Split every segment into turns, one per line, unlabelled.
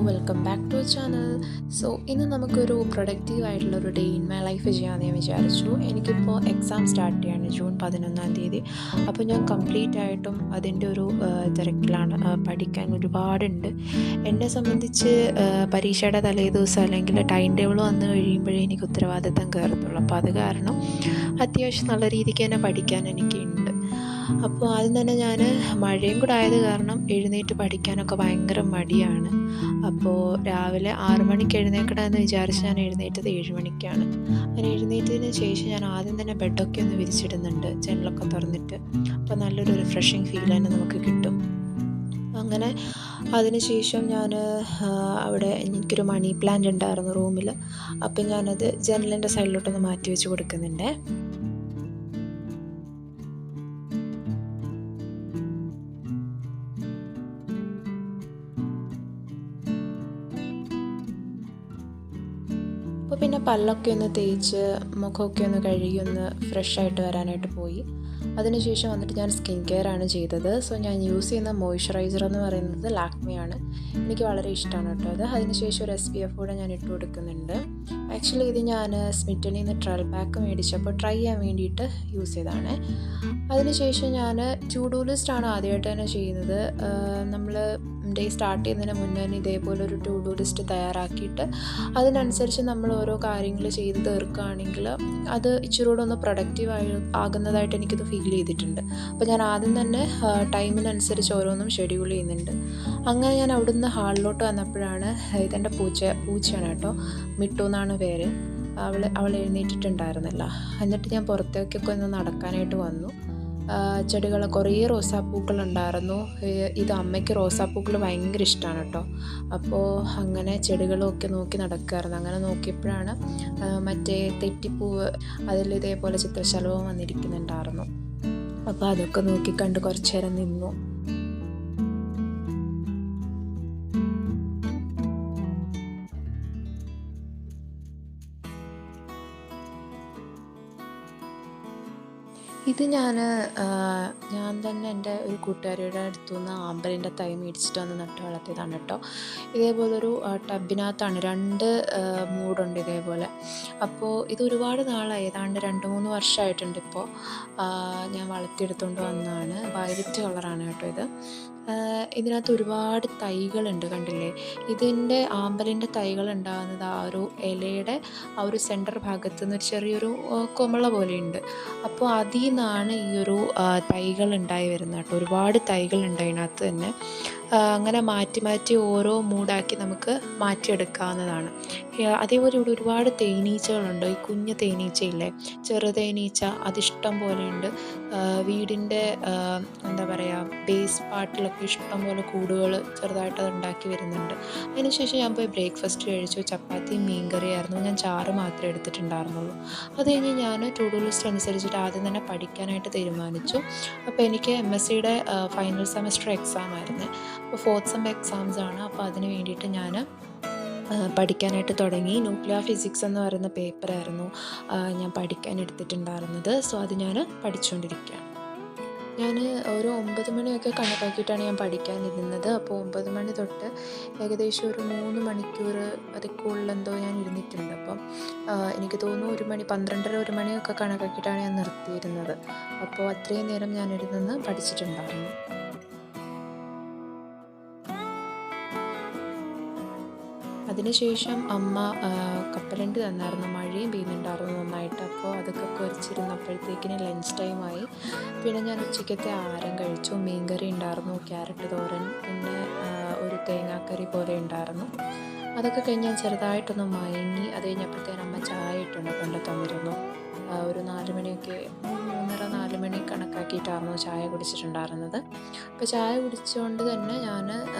Welcome back to channel. So ഇന്ന് നമുക്കൊരു productive ആയിട്ടുള്ളൊരു ഡേ ഇൻ മൈ ലൈഫ് ചെയ്യാമെന്ന് ഞാൻ വിചാരിച്ചു. എനിക്കിപ്പോൾ എക്സാം സ്റ്റാർട്ട് ചെയ്യാണ് ജൂൺ 11-ാം തീയതി. അപ്പോൾ ഞാൻ കംപ്ലീറ്റ് ആയിട്ടും അതിൻ്റെ ഒരു തിരക്കിലാണ്. പഠിക്കാൻ ഒരുപാടുണ്ട്. എന്നെ സംബന്ധിച്ച് പരീക്ഷയുടെ തലേ ദിവസം അല്ലെങ്കിൽ ടൈം ടേബിൾ വന്നു കഴിയുമ്പോഴേ എനിക്ക് ഉത്തരവാദിത്തം കയറത്തുള്ളൂ. അപ്പോൾ അത് കാരണം അത്യാവശ്യം നല്ല രീതിക്ക് തന്നെ പഠിക്കാൻ എനിക്കുണ്ട്. അപ്പോൾ ആദ്യം തന്നെ ഞാൻ മഴയും കൂടെ ആയത് കാരണം എഴുന്നേറ്റ് പഠിക്കാനൊക്കെ ഭയങ്കര മടിയാണ്. അപ്പോൾ രാവിലെ 6 മണിക്ക് എഴുന്നേൽക്കണമെന്ന് വിചാരിച്ച് ഞാൻ എഴുന്നേറ്റത് 7 മണിക്കാണ്. അങ്ങനെ എഴുന്നേറ്റതിന് ശേഷം ഞാൻ ആദ്യം തന്നെ ബെഡൊക്കെ ഒന്ന് വിരിച്ചിടുന്നുണ്ട്, ജനലൊക്കെ തുറന്നിട്ട്. അപ്പോൾ നല്ലൊരു റിഫ്രഷിങ് ഫീൽ തന്നെ നമുക്ക് കിട്ടും. അങ്ങനെ അതിനുശേഷം ഞാൻ അവിടെ എനിക്കൊരു മണി പ്ലാന്റ് ഉണ്ടായിരുന്നു റൂമിൽ. അപ്പം ഞാനത് ജനലിൻ്റെ സൈഡിലോട്ടൊന്ന് മാറ്റി വെച്ച് കൊടുക്കുന്നുണ്ട്. അപ്പോൾ പിന്നെ പല്ലൊക്കെ ഒന്ന് തേച്ച് മുഖമൊക്കെ ഒന്ന് കഴുകി ഒന്ന് ഫ്രഷായിട്ട് വരാനായിട്ട് പോയി. അതിനുശേഷം വന്നിട്ട് ഞാൻ സ്കിൻ കെയർ ആണ് ചെയ്തത്. സോ ഞാൻ യൂസ് ചെയ്യുന്ന മോയ്സ്ചറൈസർ എന്ന് പറയുന്നത് ലാക്മിയാണ്. എനിക്ക് വളരെ ഇഷ്ടമാണ് കേട്ടോ അത്. അതിനുശേഷം ഒരു SPF കൂടെ ഞാൻ ഇട്ട് കൊടുക്കുന്നുണ്ട്. ആക്ച്വലി ഇത് ഞാൻ സ്മിറ്റനിൽ നിന്ന് ട്രയൽ പാക്ക് മേടിച്ചപ്പോൾ ട്രൈ ചെയ്യാൻ വേണ്ടിയിട്ട് യൂസ് ചെയ്തതാണ്. അതിനുശേഷം ഞാൻ ടു ഡു ലിസ്റ്റാണ് ആദ്യമായിട്ട് തന്നെ ചെയ്യുന്നത്. നമ്മൾ ഡേ സ്റ്റാർട്ട് ചെയ്യുന്നതിന് മുന്നേ തന്നെ ഇതേപോലെ ഒരു ടു ഡു ലിസ്റ്റ് തയ്യാറാക്കിയിട്ട് അതിനനുസരിച്ച് നമ്മൾ ഓരോ കാര്യങ്ങൾ ചെയ്ത് തീർക്കുകയാണെങ്കിൽ അത് ഇച്ചിരി കൂടെ ഒന്ന് പ്രൊഡക്റ്റീവ് ആകുന്നതായിട്ട് എനിക്കത് ഫീൽ ചെയ്തിട്ടുണ്ട്. അപ്പോൾ ഞാൻ ആദ്യം തന്നെ ടൈമിനനുസരിച്ച് ഓരോന്നും ഷെഡ്യൂൾ ചെയ്യുന്നുണ്ട്. അങ്ങനെ ഞാൻ അവിടുന്ന് ഹാളിലോട്ട് വന്നപ്പോഴാണ് ഇതെൻ്റെ പൂച്ചയാണ് കേട്ടോ, മിട്ടു എന്നാണ് പേര്. അവൾ എഴുന്നേറ്റിട്ടുണ്ടായിരുന്നില്ല. എന്നിട്ട് ഞാൻ പുറത്തേക്കൊക്കെ ഒന്ന് നടക്കാനായിട്ട് വന്നു. ചെടികൾ കുറേ റോസാപ്പൂക്കളുണ്ടായിരുന്നു. ഇത് അമ്മയ്ക്ക് റോസാപ്പൂക്കൾ ഭയങ്കര ഇഷ്ടമാണ് കേട്ടോ. അപ്പോൾ അങ്ങനെ ചെടികളൊക്കെ നോക്കി നടക്കുമായിരുന്നു. അങ്ങനെ നോക്കിയപ്പോഴാണ് മറ്റേ തെറ്റിപ്പൂവ് അതിൽ ഇതേപോലെ ചിത്രശലഭം വന്നിരിക്കുന്നുണ്ടായിരുന്നു. അപ്പോൾ അതൊക്കെ നോക്കിക്കണ്ട് കുറച്ച് നേരം നിന്നു. ഇത് ഞാൻ തന്നെ എൻ്റെ ഒരു കൂട്ടുകാരിയുടെ അടുത്തു നിന്ന് ആമ്പലിൻ്റെ തൈ മേടിച്ചിട്ട് വന്ന് നട്ട് വളർത്തിയതാണ് കേട്ടോ. ഇതേപോലൊരു ടബിനകത്താണ് 2 മൂടുണ്ട് ഇതേപോലെ. അപ്പോൾ ഇത് ഒരുപാട് നാളായി, ഏതാണ്ട് 2-3 വർഷമായിട്ടുണ്ട് ഇപ്പോൾ. ഞാൻ വളർത്തിയെടുത്തുകൊണ്ട് വന്നതാണ്. വയലറ്റ് കളറാണ് കേട്ടോ ഇത്. ഇതിനകത്ത് ഒരുപാട് തൈകളുണ്ട്, കണ്ടില്ലേ? ഇതിൻ്റെ ആമ്പലിൻ്റെ തൈകൾ ഉണ്ടാകുന്നത് ആ ഒരു ഇലയുടെ ആ ഒരു സെൻറ്റർ ഭാഗത്ത് നിന്ന് ഒരു ചെറിയൊരു കുമിള പോലെയുണ്ട്. അപ്പോൾ അതിൽ നിന്നാണ് ഈ ഒരു തൈകൾ ഉണ്ടായി വരുന്നത് കേട്ടോ. ഒരുപാട് തൈകളുണ്ട് അതിനകത്ത് തന്നെ. അങ്ങനെ മാറ്റി മാറ്റി ഓരോ മൂടാക്കി നമുക്ക് മാറ്റിയെടുക്കാവുന്നതാണ്. അതേപോലെ ഇവിടെ ഒരുപാട് തേനീച്ചകളുണ്ട്. ഈ കുഞ്ഞു തേനീച്ചയില്ലേ, ചെറുതേനീച്ച, അതിഷ്ടം പോലെയുണ്ട്. വീടിൻ്റെ എന്താ പറയുക, ബേസ് പാർട്ടിലൊക്കെ ഇഷ്ടം പോലെ കൂടുകൾ ചെറുതായിട്ട് അത് ഉണ്ടാക്കി വരുന്നുണ്ട്. അതിനുശേഷം ഞാൻ പോയി ബ്രേക്ക്ഫാസ്റ്റ് കഴിച്ചു. ചപ്പാത്തിയും മീൻകറിയായിരുന്നു. ഞാൻ ചാറ് മാത്രമേ എടുത്തിട്ടുണ്ടായിരുന്നുള്ളൂ. അത് കഴിഞ്ഞ് ഞാൻ ടു ഡു ലിസ്റ്റ് അനുസരിച്ചിട്ട് ആദ്യം തന്നെ പഠിക്കാനായിട്ട് തീരുമാനിച്ചു. അപ്പോൾ എനിക്ക് MSCയുടെ ഫൈനൽ സെമസ്റ്റർ എക്സാം ആയിരുന്നു. അപ്പോൾ 4th സെം എക്സാംസാണ്. അപ്പോൾ അതിന് വേണ്ടിയിട്ട് ഞാൻ പഠിക്കാനായിട്ട് തുടങ്ങി. ന്യൂക്ലിയർ ഫിസിക്സ് എന്ന് പറയുന്ന പേപ്പറായിരുന്നു ഞാൻ പഠിക്കാൻ എടുത്തിട്ടുണ്ടായിരുന്നത്. സോ അത് ഞാൻ പഠിച്ചുകൊണ്ടിരിക്കുകയാണ്. ഞാൻ ഒരു 9 മണിയൊക്കെ കണക്കാക്കിയിട്ടാണ് ഞാൻ പഠിക്കാനിരുന്നത്. അപ്പോൾ 9 മണി തൊട്ട് ഏകദേശം ഒരു 3 മണിക്കൂർ അതിൽ കൂടുതലെന്തോ ഞാൻ ഇരുന്നിട്ടുണ്ട്. അപ്പം എനിക്ക് തോന്നുന്നു 1 മണി, 12:30, 1 മണിയൊക്കെ കണക്കാക്കിയിട്ടാണ് ഞാൻ നിർത്തിയിരുന്നത്. അപ്പോൾ അത്രയും നേരം ഞാൻ ഇരുന്ന് പഠിച്ചിട്ടുണ്ടായിരുന്നു. അതിനുശേഷം അമ്മ കപ്പലണ്ടി തന്നായിരുന്നു. മഴയും പെയ്യുന്നുണ്ടായിരുന്നു നന്നായിട്ട്. അപ്പോൾ അതൊക്കെ കുരച്ചിരുന്നപ്പോഴത്തേക്കിന് ലഞ്ച് ടൈമായി. പിന്നെ ഞാൻ ഉച്ചയ്ക്കത്തെ ആഹാരം കഴിച്ചു. മീൻകറി ഉണ്ടായിരുന്നു, ക്യാരറ്റ് തോരൻ, പിന്നെ ഒരു തേങ്ങാക്കറി പോലെ ഉണ്ടായിരുന്നു. അതൊക്കെ കഴിഞ്ഞ് ഞാൻ ചെറുതായിട്ടൊന്ന് മയങ്ങി. അത് കഴിഞ്ഞപ്പോഴത്തേനും അമ്മ ചായ ഇട്ടുണ്ട് കൊണ്ട് തന്നിരുന്നു. ഒരു 4 മണിയൊക്കെ, 3:30, 4 മണി കണക്കാക്കിയിട്ടായിരുന്നു ചായ കുടിച്ചിട്ടുണ്ടായിരുന്നത്. അപ്പോൾ ചായ കുടിച്ചുകൊണ്ട് തന്നെ ഞാൻ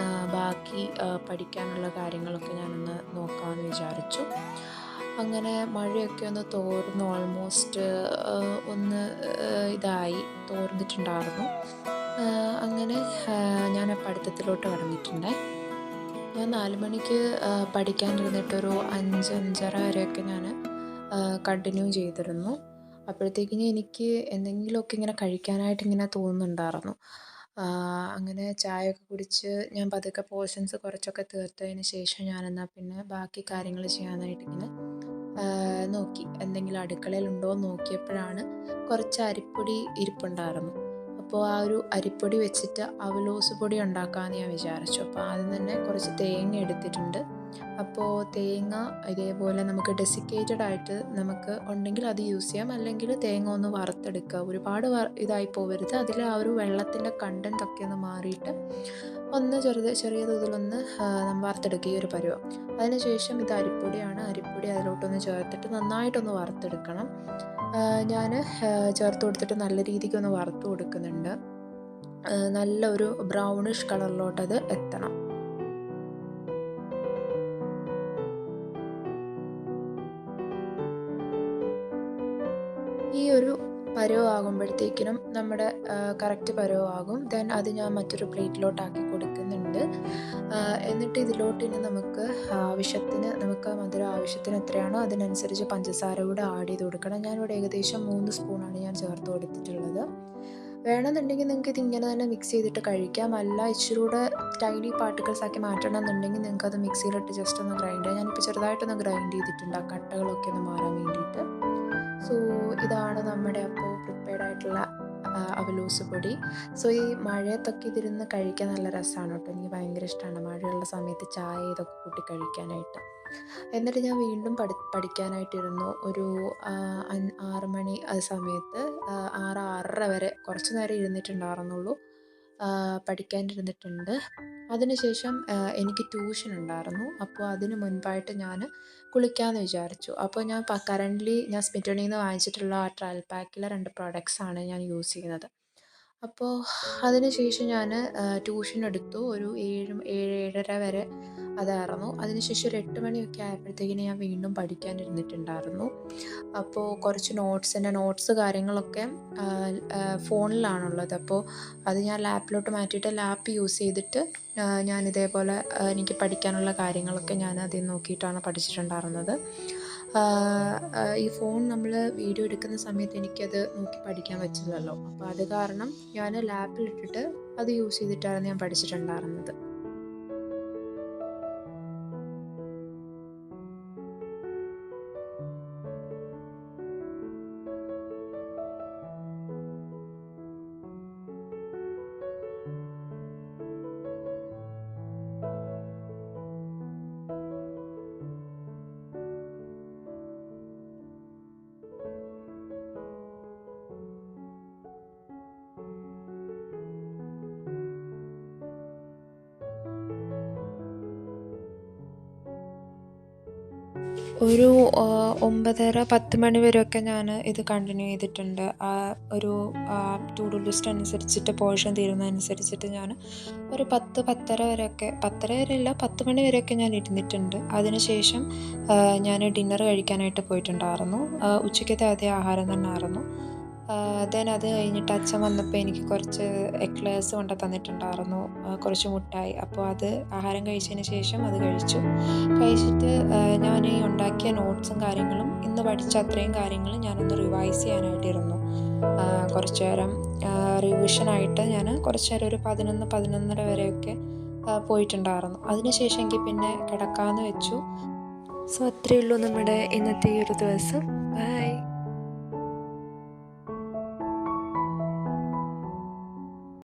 ബാക്കി പഠിക്കാനുള്ള കാര്യങ്ങളൊക്കെ ഞാനൊന്ന് നോക്കാമെന്ന് വിചാരിച്ചു. അങ്ങനെ മഴയൊക്കെ ഒന്ന് തോർന്നു, ഓൾമോസ്റ്റ് ഒന്ന് തോർന്നിട്ടുണ്ടായിരുന്നു. അങ്ങനെ ഞാൻ പഠിത്തത്തിലോട്ട് കടന്നിട്ടുണ്ട്. ഞാൻ 4 മണിക്ക് പഠിക്കാനിരുന്നിട്ടൊരു 5-5:30 വരെയൊക്കെ ഞാൻ കണ്ടിന്യൂ ചെയ്തിരുന്നു. അപ്പോഴത്തേക്കിന് എനിക്ക് എന്തെങ്കിലുമൊക്കെ ഇങ്ങനെ കഴിക്കാനായിട്ട് ഇങ്ങനെ തോന്നുന്നുണ്ടായിരുന്നു. അങ്ങനെ ചായയൊക്കെ കുടിച്ച് ഞാൻ പതുക്കെ പോർഷൻസ് കുറച്ചൊക്കെ തീർത്തതിന് ശേഷം ഞാനെന്നാൽ പിന്നെ ബാക്കി കാര്യങ്ങൾ ചെയ്യാനായിട്ട് ഇങ്ങനെ നോക്കി എന്തെങ്കിലും അടുക്കളയിലുണ്ടോ എന്ന് നോക്കിയപ്പോഴാണ് കുറച്ച് അരിപ്പൊടി ഇരിപ്പുണ്ടായിരുന്നു. അപ്പോൾ ആ ഒരു അരിപ്പൊടി വെച്ചിട്ട് അവലോസ് പൊടി ഉണ്ടാക്കാമെന്ന് ഞാൻ വിചാരിച്ചു. അപ്പോൾ ആദ്യം തന്നെ കുറച്ച് തേങ്ങ എടുത്തിട്ടുണ്ട്. അപ്പോൾ തേങ്ങ ഇതേപോലെ നമുക്ക് ഡെസിക്കേറ്റഡ് ആയിട്ട് നമുക്ക് ഉണ്ടെങ്കിൽ അത് യൂസ് ചെയ്യാം, അല്ലെങ്കിൽ തേങ്ങ ഒന്ന് വറുത്തെടുക്കുക. ഒരുപാട് ഇതായി പോകരുത്, അതിൽ ആ ഒരു വെള്ളത്തിൻ്റെ കണ്ടൻ്റ് ഒക്കെ ഒന്ന് മാറിയിട്ട് ഒന്ന് ചെറിയ തോതിലൊന്ന് വറുത്തെടുക്കുക, ഈ ഒരു പരുവം. അതിനുശേഷം ഇത് അരിപ്പൊടിയാണ്, അരിപ്പൊടി അതിലോട്ടൊന്ന് ചേർത്തിട്ട് നന്നായിട്ടൊന്ന് വറുത്തെടുക്കണം. ഞാൻ ചേർത്ത് കൊടുത്തിട്ട് നല്ല രീതിക്കൊന്ന് വറുത്ത് കൊടുക്കുന്നുണ്ട്. നല്ല ഒരു ബ്രൗണിഷ് കളറിലോട്ടത് എത്തണം. ഈ ഒരു പരുവമാകുമ്പോഴത്തേക്കിനും നമ്മുടെ കറക്റ്റ് പരുവമാകും. ദെൻ അത് ഞാൻ മറ്റൊരു പ്ലേറ്റിലോട്ടാക്കി കൊടുക്കുന്നുണ്ട്. എന്നിട്ട് ഇതിലോട്ട് ഇനി നമുക്ക് മധുരം ആവശ്യത്തിന് എത്രയാണോ അതിനനുസരിച്ച് പഞ്ചസാര കൂടെ ആഡ് ചെയ്ത് കൊടുക്കണം. ഞാനിവിടെ ഏകദേശം 3 സ്പൂണാണ് ഞാൻ ചേർത്ത് കൊടുത്തിട്ടുള്ളത്. വേണമെന്നുണ്ടെങ്കിൽ നിങ്ങൾക്ക് ഇതിങ്ങനെ തന്നെ മിക്സ് ചെയ്തിട്ട് കഴിക്കാം. അല്ല ഇച്ചിരി കൂടെ ടൈനി പാർട്ടിക്കിൾസ് ആക്കി മാറ്റണം എന്നുണ്ടെങ്കിൽ നിങ്ങൾക്കത് മിക്സിയിലിട്ട് ജസ്റ്റ് ഒന്ന് ഗ്രൈൻഡ് ചെയ്യാം. ഞാനിപ്പോൾ ചെറുതായിട്ടൊന്ന് ഗ്രൈൻഡ് ചെയ്തിട്ടുണ്ട് ആ കട്ടകളൊക്കെ ഒന്ന് മാറാൻ വേണ്ടിയിട്ട്. സോ ഇതാണ് നമ്മുടെ അപ്പോൾ പ്രിപ്പയർഡ് ആയിട്ടുള്ള അവലോസ് പൊടി. സോ ഈ മഴയത്തൊക്കെ ഇതിരുന്ന് കഴിക്കാൻ നല്ല രസമാണ് കേട്ടോ. എനിക്ക് ഭയങ്കര ഇഷ്ടമാണ് മഴയുള്ള സമയത്ത് ചായ ഇതൊക്കെ കൂട്ടി കഴിക്കാനായിട്ട്. എന്നിട്ട് ഞാൻ വീണ്ടും പഠിക്കാനായിട്ടിരുന്നു. ഒരു 6 മണി സമയത്ത് 6-6:30 വരെ കുറച്ച് നേരം ഇരുന്നിട്ടുണ്ടായിരുന്നുള്ളൂ, പഠിക്കാനിരുന്നിട്ടുണ്ട്. അതിനുശേഷം എനിക്ക് ട്യൂഷൻ ഉണ്ടായിരുന്നു. അപ്പോൾ അതിന് മുൻപായിട്ട് ഞാൻ കുളിക്കാമെന്ന് വിചാരിച്ചു. അപ്പോൾ ഞാൻ കറൻ്റ്ലി ഞാൻ സ്മിറ്റണിയിൽ നിന്ന് വാങ്ങിച്ചിട്ടുള്ള ആ ട്രയൽ പാക്കിലെ 2 പ്രൊഡക്ട്സാണ് ഞാൻ യൂസ് ചെയ്യുന്നത്. അപ്പോൾ അതിനുശേഷം ഞാൻ ട്യൂഷൻ എടുത്തു. ഒരു 7-7:30 വരെ അതായിരുന്നു. അതിനുശേഷം ഒരു 8 മണിയൊക്കെ ആയപ്പോഴത്തേക്കിന് ഞാൻ വീണ്ടും പഠിക്കാനിരുന്നിട്ടുണ്ടായിരുന്നു. അപ്പോൾ കുറച്ച് എൻ്റെ നോട്ട്സ് കാര്യങ്ങളൊക്കെ ഫോണിലാണുള്ളത്. അപ്പോൾ അത് ഞാൻ ലാപ്പിലോട്ട് മാറ്റിയിട്ട് ലാപ്പ് യൂസ് ചെയ്തിട്ട് ഞാൻ ഇതേപോലെ എനിക്ക് പഠിക്കാനുള്ള കാര്യങ്ങളൊക്കെ ഞാൻ അതിൽ നോക്കിയിട്ടാണ് പഠിച്ചിട്ടുണ്ടായിരുന്നത്. ഈ ഫോൺ നമ്മൾ വീഡിയോ എടുക്കുന്ന സമയത്ത് എനിക്കത് നോക്കി പഠിക്കാൻ പറ്റില്ലല്ലോ. അപ്പോൾ അത് കാരണം ഞാൻ ലാപ്പിലിട്ടിട്ട് അത് യൂസ് ചെയ്തിട്ടാണ് ഞാൻ പഠിച്ചിട്ടുണ്ടായിരുന്നത്. ഒരു 9:30-10 മണി വരെയൊക്കെ ഞാൻ ഇത് കണ്ടിന്യൂ ചെയ്തിട്ടുണ്ട്. ഒരു ടു ഡു ലിസ്റ്റ് അനുസരിച്ചിട്ട് പോർഷൻ തീരുന്നതനുസരിച്ചിട്ട് ഞാൻ ഒരു 10-10:30 വരെയൊക്കെ, 10:30 വരെയല്ല 10 മണി വരെയൊക്കെ ഞാൻ ഇരുന്നിട്ടുണ്ട്. അതിനുശേഷം ഞാൻ ഡിന്നർ കഴിക്കാനായിട്ട് പോയിട്ടുണ്ടായിരുന്നു. ഉച്ചയ്ക്കത്തെ അതേ ആഹാരം തന്നെ ആയിരുന്നു. ദെൻ അത് കഴിഞ്ഞിട്ട് അച്ഛൻ വന്നപ്പോൾ എനിക്ക് കുറച്ച് എക്ലേഴ്സ് കൊണ്ട് തന്നിട്ടുണ്ടായിരുന്നു, കുറച്ച് മുട്ടായി. അപ്പോൾ അത് ആഹാരം കഴിച്ചതിന് ശേഷം അത് കഴിച്ചിട്ട് ഞാൻ ഈ ഉണ്ടാക്കിയ നോട്ട്സും കാര്യങ്ങളും ഇന്ന് പഠിച്ച അത്രയും കാര്യങ്ങൾ ഞാനൊന്ന് റിവൈസ് ചെയ്യാനായിട്ടിരുന്നു. കുറച്ച് നേരം റിവിഷനായിട്ട് ഞാൻ കുറച്ച് നേരം ഒരു 11-11:30 വരെയൊക്കെ പോയിട്ടുണ്ടായിരുന്നു. അതിനുശേഷം എനിക്ക് പിന്നെ കിടക്കാമെന്ന് വെച്ചു. സോ അത്രയേ ഉള്ളൂ നമ്മുടെ ഇന്നത്തെ ഈ ഒരു ദിവസം. ബൈ.